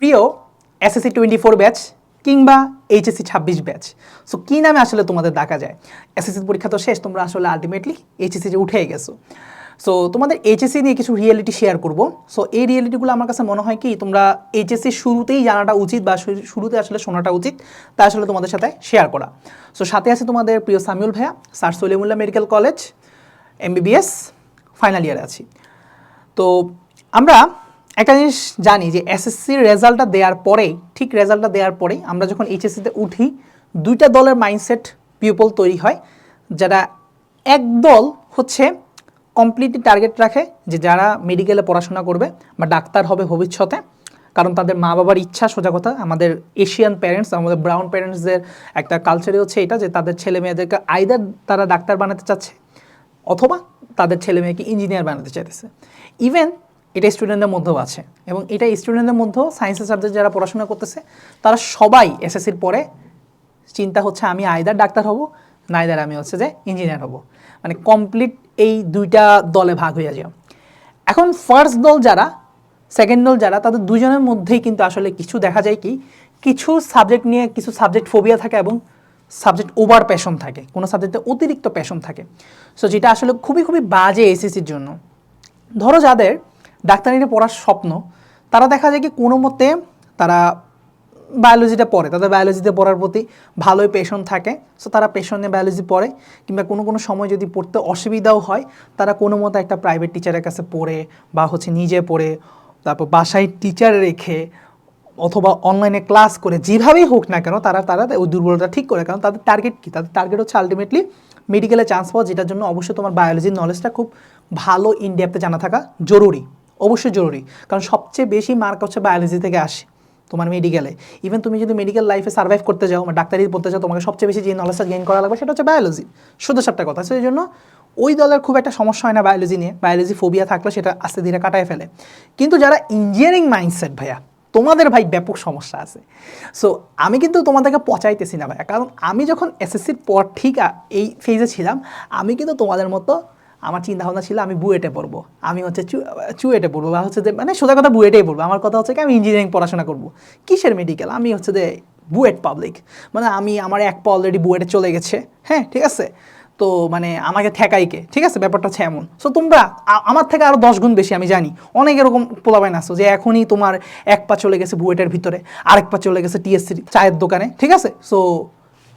প্রিয় SSC 24 batch কিংবা HSC 26 batch, so কী নামে আসলে তোমাদের ডাকা যায়? এসএসসি পরীক্ষা তো শেষ, তোমরা আসলে আলটিমেটলি এইচএসসি উঠে গেছো। সো তোমাদের এইচএসসি নিয়ে কিছু রিয়েলিটি শেয়ার করব। সো এই রিয়েলিটিগুলো আমার কাছে মনে হয় কি তোমরা এইচএসসি শুরুতেই জানাটা উচিত বা শুরুতে আসলে শোনাটা উচিত, তা আসলে তোমাদের সাথে শেয়ার করা। সো সাথে আছে তোমাদের প্রিয় সামিউল ভাইয়া, sir Salimullah medical college MBBS final ইয়ারে আছি। তো আমরা একটা জিনিস জানি যে এসএসসির রেজাল্টটা দেওয়ার পরেই, ঠিক রেজাল্টটা দেওয়ার পরেই আমরা যখন এইচএসসিতে উঠি, দুইটা দলের মাইন্ডসেট পিপল তৈরি হয়। যারা এক দল হচ্ছে কমপ্লিটলি টার্গেট রাখে যে যারা মেডিকেলে পড়াশোনা করবে বা ডাক্তার হবে ভবিষ্যতে, কারণ তাদের মা বাবার ইচ্ছা। সোজা কথা, আমাদের এশিয়ান প্যারেন্টস, আমাদের ব্রাউন প্যারেন্টসদের একটা কালচারই হচ্ছে এটা যে তাদের ছেলে মেয়েদেরকে আইদার তারা ডাক্তার বানাতে চাচ্ছে অথবা তাদের ছেলে মেয়েকে ইঞ্জিনিয়ার বানাতে চাইতেছে। ইভেন এটা স্টুডেন্টদের মধ্যেও আছে, এবং এটা স্টুডেন্টদের মধ্যেও সায়েন্সের সাবজেক্ট যারা পড়াশোনা করতেছে তারা সবাই এসএসসির পরে চিন্তা হচ্ছে আমি আইদার ডাক্তার হব, নাইদার আমি হচ্ছে যে ইঞ্জিনিয়ার হব। মানে কমপ্লিট এই দুইটা দলে ভাগ হয়ে যায়। এখন ফার্স্ট দল যারা, সেকেন্ড দল যারা, তাদের দুজনের মধ্যেই কিন্তু আসলে কিছু দেখা যায় কি, কিছু সাবজেক্ট নিয়ে কিছু সাবজেক্ট ফোবিয়া থাকে এবং সাবজেক্ট ওভার প্যাশন থাকে, কোনো সাবজেক্টে অতিরিক্ত প্যাশন থাকে। সো যেটা আসলে খুবই খুবই বাজে এসএসসির জন্য। ধরো যাদের ডাক্তারি নিয়ে পড়ার স্বপ্ন, তারা দেখা যায় কি কোনো মতে তারা বায়োলজিটা পড়ে, তাদের বায়োলজিতে পড়ার প্রতি ভালোই প্যাশন থাকে। সো তারা প্যাশনে বায়োলজি পড়ে, কিংবা কোনো কোনো সময় যদি পড়তে অসুবিধাও হয়, তারা কোনো মতো একটা প্রাইভেট টিচারের কাছে পড়ে বা হচ্ছে নিজে পড়ে, তারপর বাসায় টিচার রেখে অথবা অনলাইনে ক্লাস করে, যেভাবেই হোক না কেন তারা ওই দুর্বলতা ঠিক করে। কারণ তাদের টার্গেট কি? তাদের টার্গেট হচ্ছে আলটিমেটলি মেডিকেলে চান্স পাওয়া, যেটার জন্য অবশ্যই তোমার বায়োলজির নলেজটা খুব ভালো ইনডেপথে জানা থাকা জরুরি, অবশ্যই জরুরি। কারণ সবচেয়ে বেশি মার্ক হচ্ছে বায়োলজি থেকে আসে তোমার মেডিকেলে। ইভেন তুমি যদি মেডিকেল লাইফে সার্ভাইভ করতে যাও বা ডাক্তারি পড়তে চাও, তোমাকে সবচেয়ে বেশি যে নলেজটা গেইন করা লাগবে সেটা হচ্ছে বায়োলজি। শুধু সবটা কথা। সেই জন্য ওই দলের খুব একটা সমস্যা হয় না বায়োলজি নিয়ে, বায়োলজি ফোবিয়া থাকলে সেটা আস্তে ধীরে কাটায় ফেলে। কিন্তু যারা ইঞ্জিনিয়ারিং মাইন্ডসেট ভাইয়া, তোমাদের ভাই ব্যাপক সমস্যা আছে। সো আমি কিন্তু তোমাদেরকে পচাইতেছি না ভাইয়া, কারণ আমি যখন এসএসসির পর ঠিক এই ফেজে ছিলাম, আমি কিন্তু তোমাদের মতো আমার চিন্তাভাবনা ছিল আমি বুয়েটে পড়বো, আমি হচ্ছে চুয়েটে পড়বো, বা হচ্ছে যে মানে সোজা কথা বুয়েটেই পড়বো। আমার কথা হচ্ছে কি আমি ইঞ্জিনিয়ারিং পড়াশোনা করবো, কিসের মেডিকেল, আমি হচ্ছে যে বুয়েট পাবলিক। মানে আমার এক পা অলরেডি বুয়েটে চলে গেছে, হ্যাঁ ঠিক আছে। তো মানে আমাকে ঠেকাইকে, ঠিক আছে, ব্যাপারটা হচ্ছে এমন। সো তোমরা আমার থেকে আরও 10 গুণ বেশি আমি জানি, অনেক এরকম পোলাবাইন আসো যে এখনই তোমার এক পা চলে গেছে বুয়েটের ভিতরে, আরেক পা চলে গেছে টিএসসির চায়ের দোকানে, ঠিক আছে। সো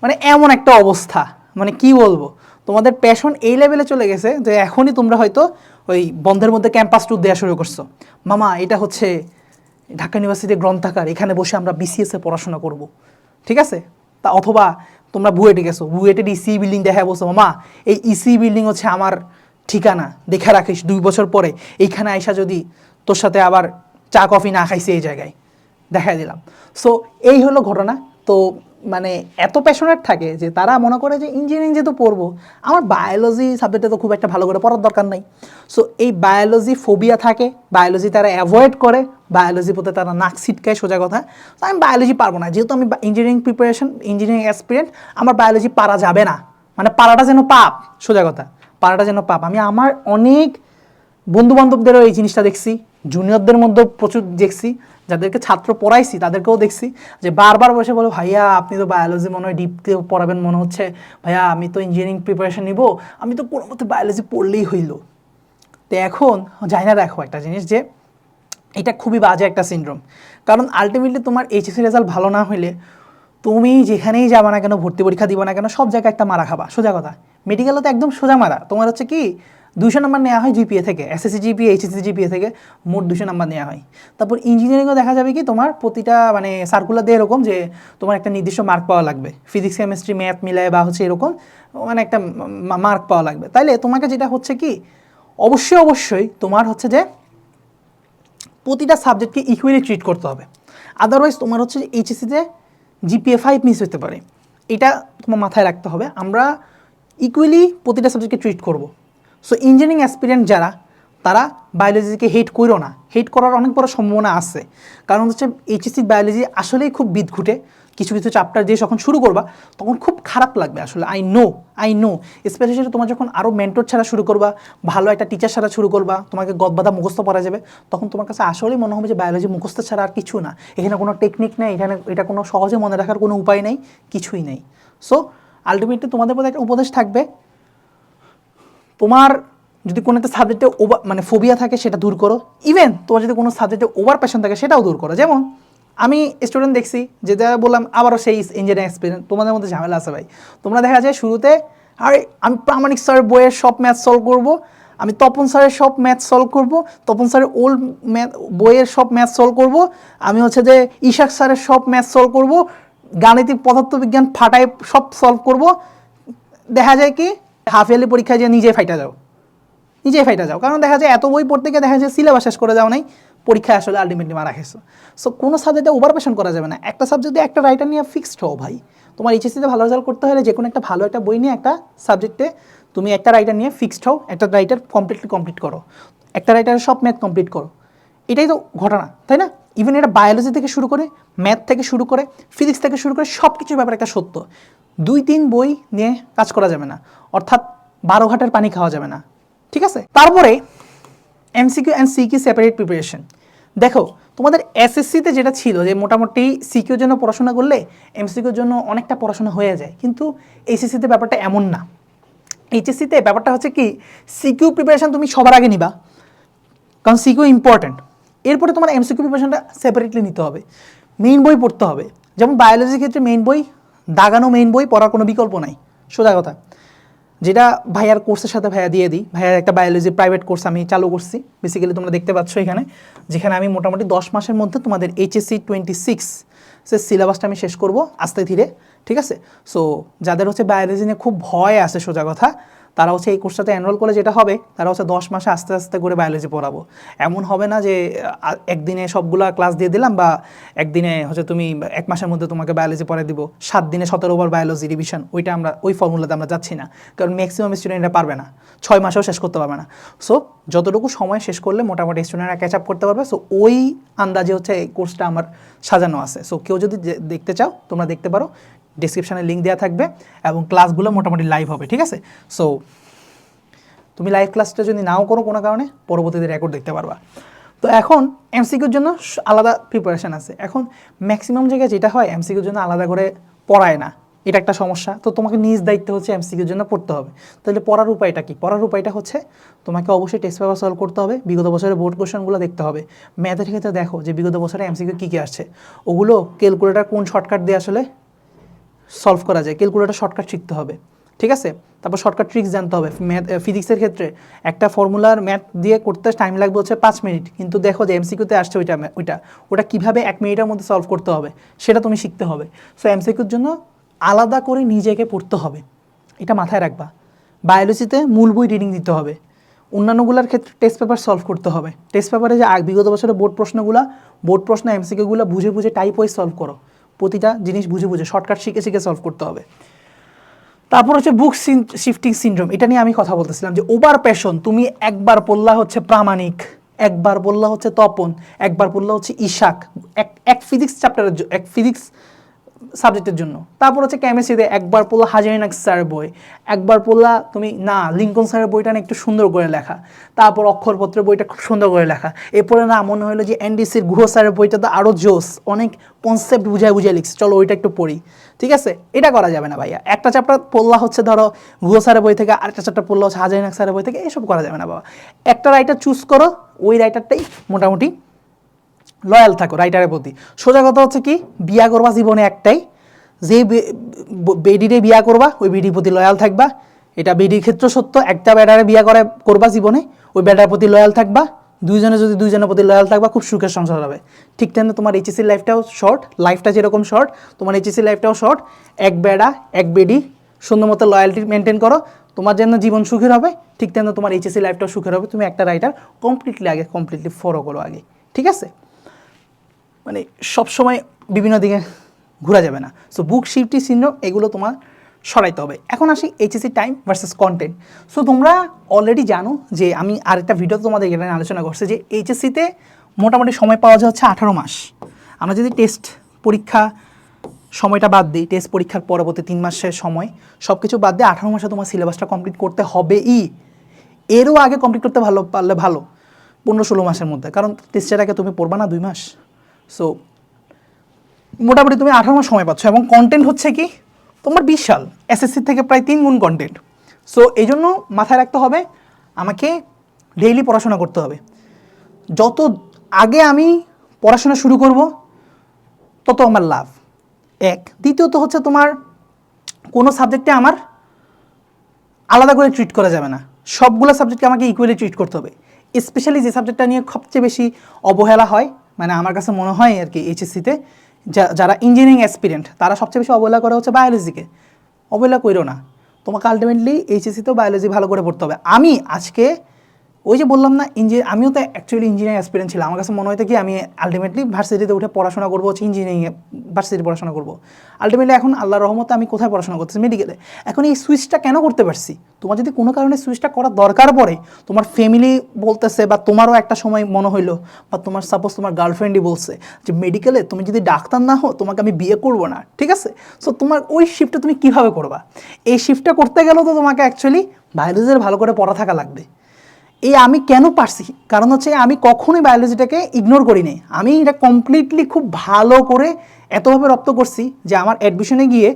মানে এমন একটা অবস্থা, মানে কি বলবো, তোমাদের প্যাশন এই লেভেলে চলে গেছে যে এখনই তোমরা হয়তো ওই বন্ধের মধ্যে ক্যাম্পাস ট্যুর দেওয়া শুরু করছো। মামা এটা হচ্ছে ঢাকা ইউনিভার্সিটির গ্রন্থাগার, এখানে বসে আমরা বিসিএসে পড়াশোনা করব, ঠিক আছে। তা অথবা তোমরা বুয়েটে গেছো, বুয়েটের ইসি বিল্ডিং দেখা বলছো, মামা এই ইসি বিল্ডিং হচ্ছে আমার ঠিকানা, দেখে রাখিস 2 বছর পরে এইখানে আইসা যদি তোর সাথে আবার চা কফি না খাইছি এই জায়গায়, দেখাই দিলাম। সো এই হলো ঘটনা। তো মানে এত প্যাশনেট থাকে যে তারা মনে করে যে ইঞ্জিনিয়ারিং যেহেতু পড়বো, আমার বায়োলজি সাবজেক্টে তো খুব একটা ভালো করে পড়ার দরকার নাই। সো এই বায়োলজি ফোবিয়া থাকে, বায়োলজি তারা অ্যাভয়েড করে, বায়োলজি প্রতি তারা নাক ছিটকায়, সোজা কথা। তো আমি বায়োলজি পারবো না, যেহেতু আমি ইঞ্জিনিয়ারিং প্রিপারেশন, ইঞ্জিনিয়ারিং অ্যাসপিরেন্ট, আমার বায়োলজি পারা যাবে না। মানে পারাটা যেন পাপ, সোজা কথা, পারাটা যেন পাপ। আমি আমার অনেক বন্ধুবান্ধবদেরও এই জিনিসটা দেখছি, জুনিয়রদের মধ্যেও প্রচুর দেখছি, যাদেরকে ছাত্র পড়াইছি তাদেরকেও দেখছি যে বারবার বসে বলো, ভাইয়া আপনি তো বায়োলজি মনে হয় ডিপতে পড়াবেন মনে হচ্ছে, ভাইয়া আমি তো ইঞ্জিনিয়ারিং প্রিপারেশন নিব, আমি তো কোনো মতে বায়োলজি পড়লেই হইল। তো এখন যাই না, দেখো একটা জিনিস যে এটা খুবই বাজে একটা সিনড্রোম। কারণ আলটিমেটলি তোমার এইচএসসি রেজাল্ট ভালো না হইলে তুমি যেখানেই যাবা না কেন, ভর্তি পরীক্ষা দিবা না কেন, সব জায়গায় একটা মারা খাবা, সোজা কথা। মেডিকেলে তো একদম সোজা মারা, তোমার হচ্ছে কি 200 নাম্বার নেওয়া হয় জিপিএ থেকে, এসএসসি জিপিএ এইচএসসি জিপিএ থেকে মোট 200 নাম্বার নেওয়া হয়। তারপর ইঞ্জিনিয়ারিংও দেখা যাবে কি তোমার প্রতিটা মানে সার্কুলার দিয়ে এরকম যে তোমার একটা নির্দিষ্ট মার্ক পাওয়া লাগবে, ফিজিক্স কেমিস্ট্রি ম্যাথ মিলায় বা হচ্ছে এরকম মানে একটা মার্ক পাওয়া লাগবে। তাইলে তোমাকে যেটা হচ্ছে কি অবশ্যই তোমার হচ্ছে যে প্রতিটা সাবজেক্টকে ইকুয়ালি ট্রিট করতে হবে, আদারওয়াইজ তোমার হচ্ছে এইচএসসিতে জিপিএ 5 মিস হতে পারে। এটা তোমার মাথায় রাখতে হবে, আমরা ইকুয়ালি প্রতিটা সাবজেক্টকে ট্রিট করব। সো ইঞ্জিনিয়ারিং অ্যাসপিরেন্ট যারা, তারা বায়োলজিকে হেট করো না, হেট করার অনেক বড় সম্ভাবনা আছে। কারণ হচ্ছে এইচএসসি বায়োলজি আসলেই খুব বিদঘুটে, কিছু কিছু চ্যাপ্টার দিয়ে যখন শুরু করবা তখন খুব খারাপ লাগবে আসলে। আই নো স্পেশালি তোমার যখন আরও মেন্টর ছাড়া শুরু করবা, ভালো একটা টিচার ছাড়া শুরু করবা, তোমাকে গদবাদা মুখস্থ পড়া যাবে, তখন তোমার কাছে আসলেই মনে হবে যে বায়োলজি মুখস্থ ছাড়া আর কিছু না, এখানে কোনো টেকনিক নেই, এটা কোনো সহজে মনে রাখার কোনো উপায় নেই, কিছুই নেই। সো আলটিমেটলি তোমাদের মধ্যে একটা উপদেশ থাকবে, তোমার যদি কোনো একটা সাবজেক্টে মানে ফোবিয়া থাকে সেটা দূর করো, ইভেন তোমার যদি কোনো সাবজেক্টে ওভার প্যাশন থাকে সেটাও দূর করো। যেমন আমি স্টুডেন্ট দেখছি, যেটা বললাম আবারও সেই ইঞ্জিনিয়ারিং এক্সপিরিয়েন্স, তোমাদের মধ্যে ঝামেলা আছে ভাই। তোমরা দেখা যায় শুরুতে আরে আমি প্রামাণিক স্যারের বইয়ের সব ম্যাথ সলভ করবো, আমি তপন স্যারের সব ম্যাথ সলভ করবো, তপন স্যারের ওল্ড ম্যাথ বইয়ের সব ম্যাথ সলভ করবো, আমি হচ্ছে যে ইশাক স্যারের সব ম্যাথ সলভ করবো, গাণিতিক পদার্থবিজ্ঞান ফাটায় সব সলভ করবো। দেখা যায় কি হাফ ইয়ারলি পরীক্ষায় যে নিজেই ফাইটা যাও, কারণ দেখা যায় এত বই পড়তে গিয়ে দেখা যায় সিলেবাস শেষ করে যাও নাই, পরীক্ষায় আসলে আলটিমেটলি মারা খেয়েছো। সো কোনো সাবজেক্টে ওভার প্যাশন করা যাবে না, একটা সাবজেক্টে একটা রাইটার নিয়ে ফিক্সড হও ভাই। তোমার এইচএসসিতে ভালো রেজাল্ট করতে হলে যে কোনো একটা ভালো একটা বই নিয়ে একটা সাবজেক্টে তুমি একটা রাইটার নিয়ে ফিক্সড হও, একটা রাইটার কমপ্লিট করো, একটা রাইটারের সব ম্যাথ কমপ্লিট করো। এটাই তো ঘটনা, তাই না? ইভেন এটা বায়োলজি থেকে শুরু করে, ম্যাথ থেকে শুরু করে, ফিজিক্স থেকে শুরু করে সব কিছুর ব্যাপারে একটা সত্য। 2-3 বই নিয়ে কাজ করা যাবে না, অর্থাৎ 12 ঘাটের পানি খাওয়া যাবে না, ঠিক আছে? তারপরে MCQ and CQ separate preparation. দেখো তোমাদের এসএসসিতে যেটা ছিল যে মোটামুটি সিকিউর জন্য পড়াশোনা করলে এমসিকিউর জন্য অনেকটা পড়াশোনা হয়ে যায়, কিন্তু এইচএসসিতে ব্যাপারটা এমন না। এইচএসসিতে ব্যাপারটা হচ্ছে কি, সিকিউ প্রিপারেশন তুমি সবার আগে নিবা, কারণ সিকিউ ইম্পর্ট্যান্ট। এরপরে তোমার এমসিকিউ প্রিপারেশনটা সেপারেটলি নিতে হবে, মেইন বই পড়তে হবে। যেমন বায়োলজির ক্ষেত্রে মেইন বই, দাগানো মেইন বই পড়ার কোনো বিকল্প নাই, সোজা কথা। যেটা ভাইয়ার কোর্সের সাথে ভাইয়া দিয়ে দিই, ভাইয়ার একটা বায়োলজি প্রাইভেট কোর্স আমি চালু করছি, বেসিক্যালি তোমরা দেখতে পাচ্ছ এখানে, যেখানে আমি মোটামুটি 10 মাসের মধ্যে তোমাদের এইচএসসি 26 সে সিলেবাসটা আমি শেষ করব আস্তে ধীরে, ঠিক আছে? সো যাদের হচ্ছে বায়োলজি নিয়ে খুব ভয় আছে সোজা কথা, তারা হচ্ছে এই কোর্সটাতে এনরোল করে যেটা হবে, তারা হচ্ছে 10 মাসে আস্তে আস্তে করে বায়োলজি পড়াবো। এমন হবে না যে একদিনে সবগুলা ক্লাস দিয়ে দিলাম, বা একদিনে হচ্ছে তুমি 1 মাসের মধ্যে তোমাকে বায়োলজি পড়াই দিব, 7 দিনে 17 বার বায়োলজি রিভিশন, ওই ফর্মুলাতে আমরা যাচ্ছি না, কারণ ম্যাক্সিমাম স্টুডেন্টরা পারবে না, 6 মাসেও শেষ করতে পারবে না। সো যতটুকু সময় শেষ করলে মোটামুটি স্টুডেন্টরা ক্যাচ আপ করতে পারবে। সো ওই আন্দাজে হচ্ছে এই কোর্সটা আমার সাজানো আছে। সো কেউ যদি দেখতে চাও তোমরা দেখতে পারো, ডিসক্রিপশানে লিঙ্ক দেওয়া থাকবে, এবং ক্লাসগুলো মোটামুটি লাইভ হবে, ঠিক আছে? সো তুমি লাইভ ক্লাসটা যদি নাও করো কোনো কারণে, পরবর্তীতে রেকর্ড দেখতে পারবা। তো এখন এমসিকিউর জন্য আলাদা প্রিপারেশান আছে। এখন ম্যাক্সিমাম জায়গায় যেটা হয়, এমসিকিউর জন্য আলাদা করে পড়ায় না, এটা একটা সমস্যা। তো তোমাকে নিজ দায়িত্ব হচ্ছে এমসিকিউর জন্য পড়তে হবে। তাহলে পড়ার উপায়টা কি? পড়ার উপায়টা হচ্ছে তোমাকে অবশ্যই টেস্ট পেপার সলভ করতে হবে, বিগত বছরের বোর্ড কোশ্চেনগুলো দেখতে হবে। ম্যাথের ক্ষেত্রে দেখো যে বিগত বছরে এমসিকিউ কী কী আসছে, ওগুলো ক্যালকুলেটার কোন শর্টকাট দিয়ে আসলে সলভ করা যায়, ক্যালকুলেটার শর্টকাট শিখতে হবে, ঠিক আছে? তারপর শর্টকাট ট্রিক্স জানতে হবে। ফিজিক্সের ক্ষেত্রে একটা ফর্মুলার ম্যাথ দিয়ে করতে টাইম লাগবে হচ্ছে 5 মিনিট, কিন্তু দেখো যে এমসিকিউতে আসছে ওটা কীভাবে 1 মিনিটের মধ্যে সলভ করতে হবে সেটা তুমি শিখতে হবে। সো এমসিকিউর জন্য আলাদা করে নিজেকে পড়তে হবে, এটা মাথায় রাখবা। বায়োলজিতে মূল বই রিডিং দিতে হবে, অন্যান্যগুলোর ক্ষেত্রে টেস্ট পেপার সলভ করতে হবে। টেস্ট পেপারে যে বিগত বছরের বোর্ড প্রশ্ন এমসিকিউগুলো বুঝে বুঝে টাইপ ওয়াইজ সলভ করো, প্রতিটা জিনিস বুঝে বুঝে শর্টকাট শিখে সলভ করতে হবে। তারপর হচ্ছে বুক শিফটিং সিনড্রোম, এটা নিয়ে আমি কথা বলতেছিলাম যে ওভার প্যাশন, তুমি একবার পড়লা হচ্ছে প্রামাণিক, একবার পড়লা হচ্ছে তপন, একবার পড়লা হচ্ছে ইশাক, এক ফিজিক্স চ্যাপ্টারের এক ফিজিক্স সাবজেক্টের জন্য। তারপর হচ্ছে কেমিস্ট্রিতে একবার পড়লা হাজারিনাক স্যারের বই, একবার পড়লা তুমি না লিঙ্কন স্যারের বইটা না একটু সুন্দর করে লেখা, তারপর অক্ষরপত্রের বইটা খুব সুন্দর করে লেখা, এরপরে না মনে হলো যে এনডিসির গুহ স্যারের বইটা তো আরও জোস, অনেক কনসেপ্ট বুঝায় লিখছে, চলো ওইটা একটু পড়ি, ঠিক আছে? এটা করা যাবে না ভাইয়া। একটা চ্যাপ্টার পড়লা হচ্ছে ধরো গুহ স্যারের বই থেকে, আরেকটা চ্যাপ্টার পড়লা হচ্ছে হাজারিনাক স্যারের বই থেকে, এসব করা যাবে না বাবা। একটা রাইটার চুজ করো, ওই রাইটারটাই মোটামুটি লয়াল থাকো রাইটারের প্রতি। সোজা কথা হচ্ছে কি, বিয়া করবা জীবনে একটাই, যে বেডিরে বিয়া করবা ওই বেডির প্রতি লয়াল থাকবা, এটা বেডির ক্ষেত্রে সত্য। একটা ব্যাটারে বিয়া করবা জীবনে, ওই ব্যাটার প্রতি লয়াল থাকবা, যদি দুইজনের প্রতি লয়াল থাকবা, খুব সুখের সংসার হবে। ঠিক তেমনি তোমার এইচএসসি লাইফটাও শর্ট, লাইফটা যেরকম শর্ট তোমার এইচএসসি লাইফটাও শর্ট। এক বেড়া এক বেডি সুন্দর মতো লয়ালটি মেনটেন করো, তোমার যেন জীবন সুখের হবে, ঠিক তেমনি তোমার এইচএসসি লাইফটাও সুখের হবে। তুমি একটা রাইটার কমপ্লিটলি ফলো করো আগে, ঠিক আছে? মানে সবসময় বিভিন্ন দিকে ঘোরা যাবে না। সো বুক শিফটিং সিনড্রোম এগুলো তোমার সরাইতে হবে। এখন আসি HSC time versus content. So তোমরা অলরেডি জানো যে আমি আরেকটা ভিডিও তোমাদের এখানে আলোচনা করছি যে এইচএসসিতে মোটামুটি সময় পাওয়া যায় হচ্ছে 18 মাস। আমরা যদি টেস্ট পরীক্ষা সময়টা বাদ দিই, টেস্ট পরীক্ষার পরবর্তী 3 মাসের সময় সব কিছু বাদ দিয়ে 18 মাসে তোমার সিলেবাসটা কমপ্লিট করতে হবেই। এরও আগে কমপ্লিট করতে পারলে ভালো, 15-16 মাসের মধ্যে, কারণ টেস্টের আগে তুমি পড়বা না 2 মাস। সো মোটামুটি তুমি 18 মাস সময় পাচ্ছ। এবং কন্টেন্ট হচ্ছে কি তোমার বিশাল, এসএসসি থেকে প্রায় 3 গুণ কন্টেন্ট। সো এই জন্য মাথায় রাখতে হবে আমাকে ডেইলি পড়াশোনা করতে হবে। যত আগে আমি পড়াশোনা শুরু করব তত আমার লাভ। এক, দ্বিতীয়ত হচ্ছে তোমার কোনো সাবজেক্টে আমার আলাদা করে ট্রিট করা যাবে না, সবগুলো সাবজেক্টকে আমাকে ইকুয়ালি ট্রিট করতে হবে। স্পেশালি যে সাবজেক্টটা নিয়ে সবচেয়ে বেশি অবহেলা হয়, মানে আমার কাছে মনে হয় আর কি, এইচএসসিতে যারা ইঞ্জিনিয়ারিং অ্যাসপিরেন্ট তারা সবচেয়ে বেশি অবহেলা করা হচ্ছে বায়োলজিকে। অবহেলা করো না, তোমাকে আলটিমেটলি এইচএসসিতেও বায়োলজি ভালো করে পড়তে হবে। আমি আজকে ওই যে বললাম না, আমিও তো অ্যাকচুয়ালি ইঞ্জিনিয়ারিং অ্যাসপিরেন্ট ছিলাম। আমার কাছে মনে হতো কি আমি আলটিমেটলি ভার্সিটিতে উঠে পড়াশোনা করবো, হচ্ছে ইঞ্জিনিয়ারিং ভার্সিটি পড়াশোনা করবো। আলটিমেটলি এখন আল্লাহর রহমতে আমি কোথায় পড়াশোনা করতেছি? মেডিকেলে। এখন এই সুইচটা কেন করতে পারছি? তোমার যদি কোনো কারণে সুইচটা করার দরকার পড়ে, তোমার ফ্যামিলি বলতেছে বা তোমারও একটা সময় মনে হইলো, বা তোমার সাপোজ তোমার গার্লফ্রেন্ডই বলছে যে মেডিকেলে তুমি যদি ডাক্তার না হও তোমাকে আমি বিয়ে করবো না, ঠিক আছে? সো তোমার ওই শিফটটা তুমি কীভাবে করবা? এই শিফটটা করতে গেলেও তো তোমাকে অ্যাকচুয়ালি বায়োলজির ভালো করে পড়া থাকা লাগবে। এই আমি কেন পারছি? কারণ হচ্ছে আমি কখনোই বায়োলজিটাকে ইগনোর করিনি। আমি এটা কমপ্লিটলি খুব ভালো করে এতভাবে রপ্ত করছি যে আমার অ্যাডমিশনে গিয়ে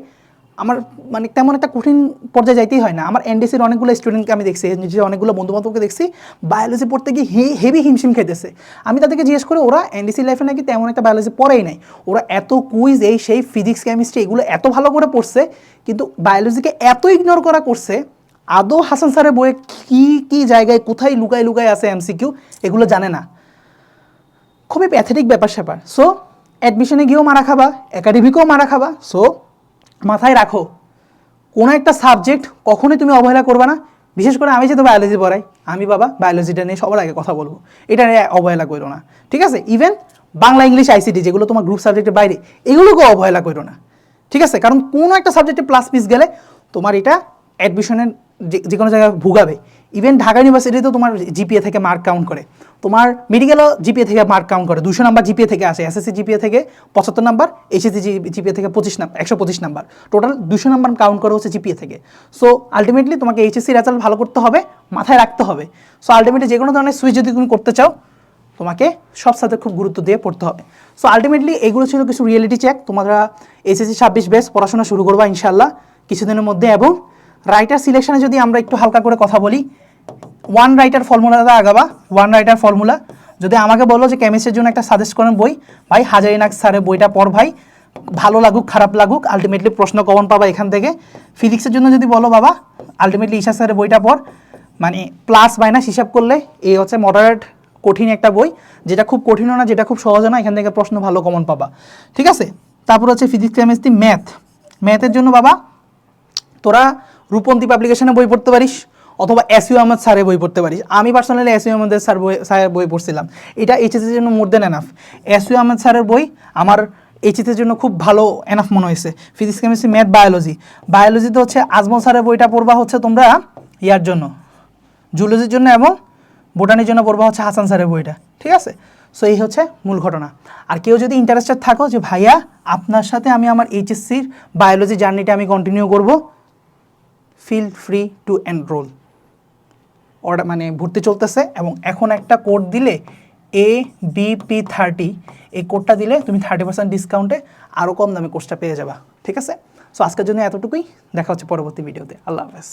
আমার মানে তেমন একটা কঠিন পর্যায়ে যাইতেই হয় না। আমার এনডিসির অনেকগুলো স্টুডেন্টকে আমি দেখছি, নিজের অনেকগুলো বন্ধুবান্ধবকে দেখছি বায়োলজি পড়তে গিয়ে হেভি হিমশিম খাইতেছে। আমি তাদেরকে জিজ্ঞেস করে ওরা এনডিসি লাইফে নাকি তেমন একটা বায়োলজি পড়েই নাই, ওরা এত কুইজ এই সেই ফিজিক্স কেমিস্ট্রি এগুলো এত ভালো করে পড়ছে, কিন্তু বায়োলজিকে এত ইগনোর করা করছে। আদৌ হাসান স্যারের বইয়ে কী কী জায়গায় কোথায় লুকায় লুকায় আছে এমসিকিউ এগুলো জানে না। খুবই প্যাথেটিক ব্যাপার স্যাপার। সো অ্যাডমিশনে গিয়েও মারা খাবা, একাডেমিকেও মারা খাবা। সো মাথায় রাখো, কোনো একটা সাবজেক্ট কখনোই তুমি অবহেলা করবে না। বিশেষ করে আমি যেহেতু বায়োলজি পড়াই, আমি বাবা বায়োলজিটা নিয়ে সবার আগে কথা বলবো, এটা নিয়ে অবহেলা করো না, ঠিক আছে? ইভেন বাংলা, ইংলিশ, আইসিটি যেগুলো তোমার গ্রুপ সাবজেক্টের বাইরে, এগুলোকেও অবহেলা করো না, ঠিক আছে? কারণ কোনো একটা সাবজেক্টে প্লাস পিস গেলে তোমার এটা অ্যাডমিশনের যে কোনো জায়গায় ভুগাবে। ইভেন ঢাকা ইউনিভার্সিটিতেও তোমার জিপিএ থেকে মার্ক কাউন্ট করে, তোমার মেডিকেলও জিপিএ থেকে মার্ক কাউন্ট করে। 200 নাম্বার জিপিএ থেকে আসে, এসএসসি জিপিএ থেকে 75 নাম্বার, এইচএসসি জিপিএ থেকে 125 নাম্বার, টোটাল 200 নাম্বার কাউন্ট করে হচ্ছে জিপিএ থেকে। সো আলটিমেটলি তোমাকে এইচএসসি রেজাল্ট ভালো করতে হবে, মাথায় রাখতে হবে। সো আলটিমেটলি যে কোনো ধরনের সুইচ যদি তুমি করতে চাও, তোমাকে সব সাথে খুব গুরুত্ব দিয়ে পড়তে হবে। সো আলটিমেটলি এগুলো ছিল কিছু রিয়েলিটি চেক। তোমরা এইচএসসি 26 ব্যাচ পড়াশোনা শুরু করবা ইনশাল্লাহ কিছুদিনের মধ্যে। এবং রাইটার সিলেকশনে যদি আমরা একটু হালকা করে কথা বলি, ওয়ান রাইটার ফর্মুলাটা আগাবা। ওয়ান রাইটার ফর্মুলা যদি আমাকে বলো যে কেমিস্ট্রির জন্য একটা সাজেস্ট করেন বই, ভাই হাজারিনাগ স্যারের বইটা পড় ভাই, ভালো লাগুক খারাপ লাগুক আলটিমেটলি প্রশ্ন কমন পাবা এখান থেকে। ফিজিক্সের জন্য যদি বলো বাবা আলটিমেটলি ঈশা স্যারের বইটা পড়, মানে প্লাস মাইনাস হিসাব করলে এই হচ্ছে মডারেট কঠিন একটা বই, যেটা খুব কঠিনও না যেটা খুব সহজও না, এখান থেকে প্রশ্ন ভালো কমন পাবা, ঠিক আছে? তারপর হচ্ছে ফিজিক্স কেমিস্ট্রি ম্যাথের জন্য বাবা তোরা রূপন্তী পাবলিকেশনে বই পড়তে পারিস, অথবা এসইউ আহমেদ স্যারের বই পড়তে পারিস। আমি পার্সোনালি এসইউ আহমেদের স্যারের বই পড়ছিলাম, এটা এইচএসির জন্য মোর দেন এনাফ। এসইউ আহমেদ স্যারের বই আমার এইচএসির জন্য খুব ভালো এনাফ মনে হয়েছে। ফিজিক্স কেমিস্ট্রি ম্যাথ বায়োলজিতে হচ্ছে আজমল স্যারের বইটা পড়বা হচ্ছে তোমরা ইয়ার জন্য, জুলজির জন্য, এবং বোটানির জন্য পড়বা হচ্ছে হাসান স্যারের বইটা, ঠিক আছে? সো এই হচ্ছে মূল ঘটনা। আর কেউ যদি ইন্টারেস্টেড থাকো যে ভাইয়া আপনার সাথে আমি আমার এইচএসসির বায়োলজি জার্নিটা আমি কন্টিনিউ করব, feel free to enroll. Order মানে ভর্তি চলতেছে, এবং এখন একটা কোড দিলে ABP30, এই কোডটা দিলে তুমি 30% ডিসকাউন্টে আরও কম দামে কোর্সটা পেয়ে যাবা, ঠিক আছে? সো আজকের জন্য এতটুকুই, দেখা হচ্ছে পরবর্তী ভিডিওতে। আল্লাহ হাফেজ।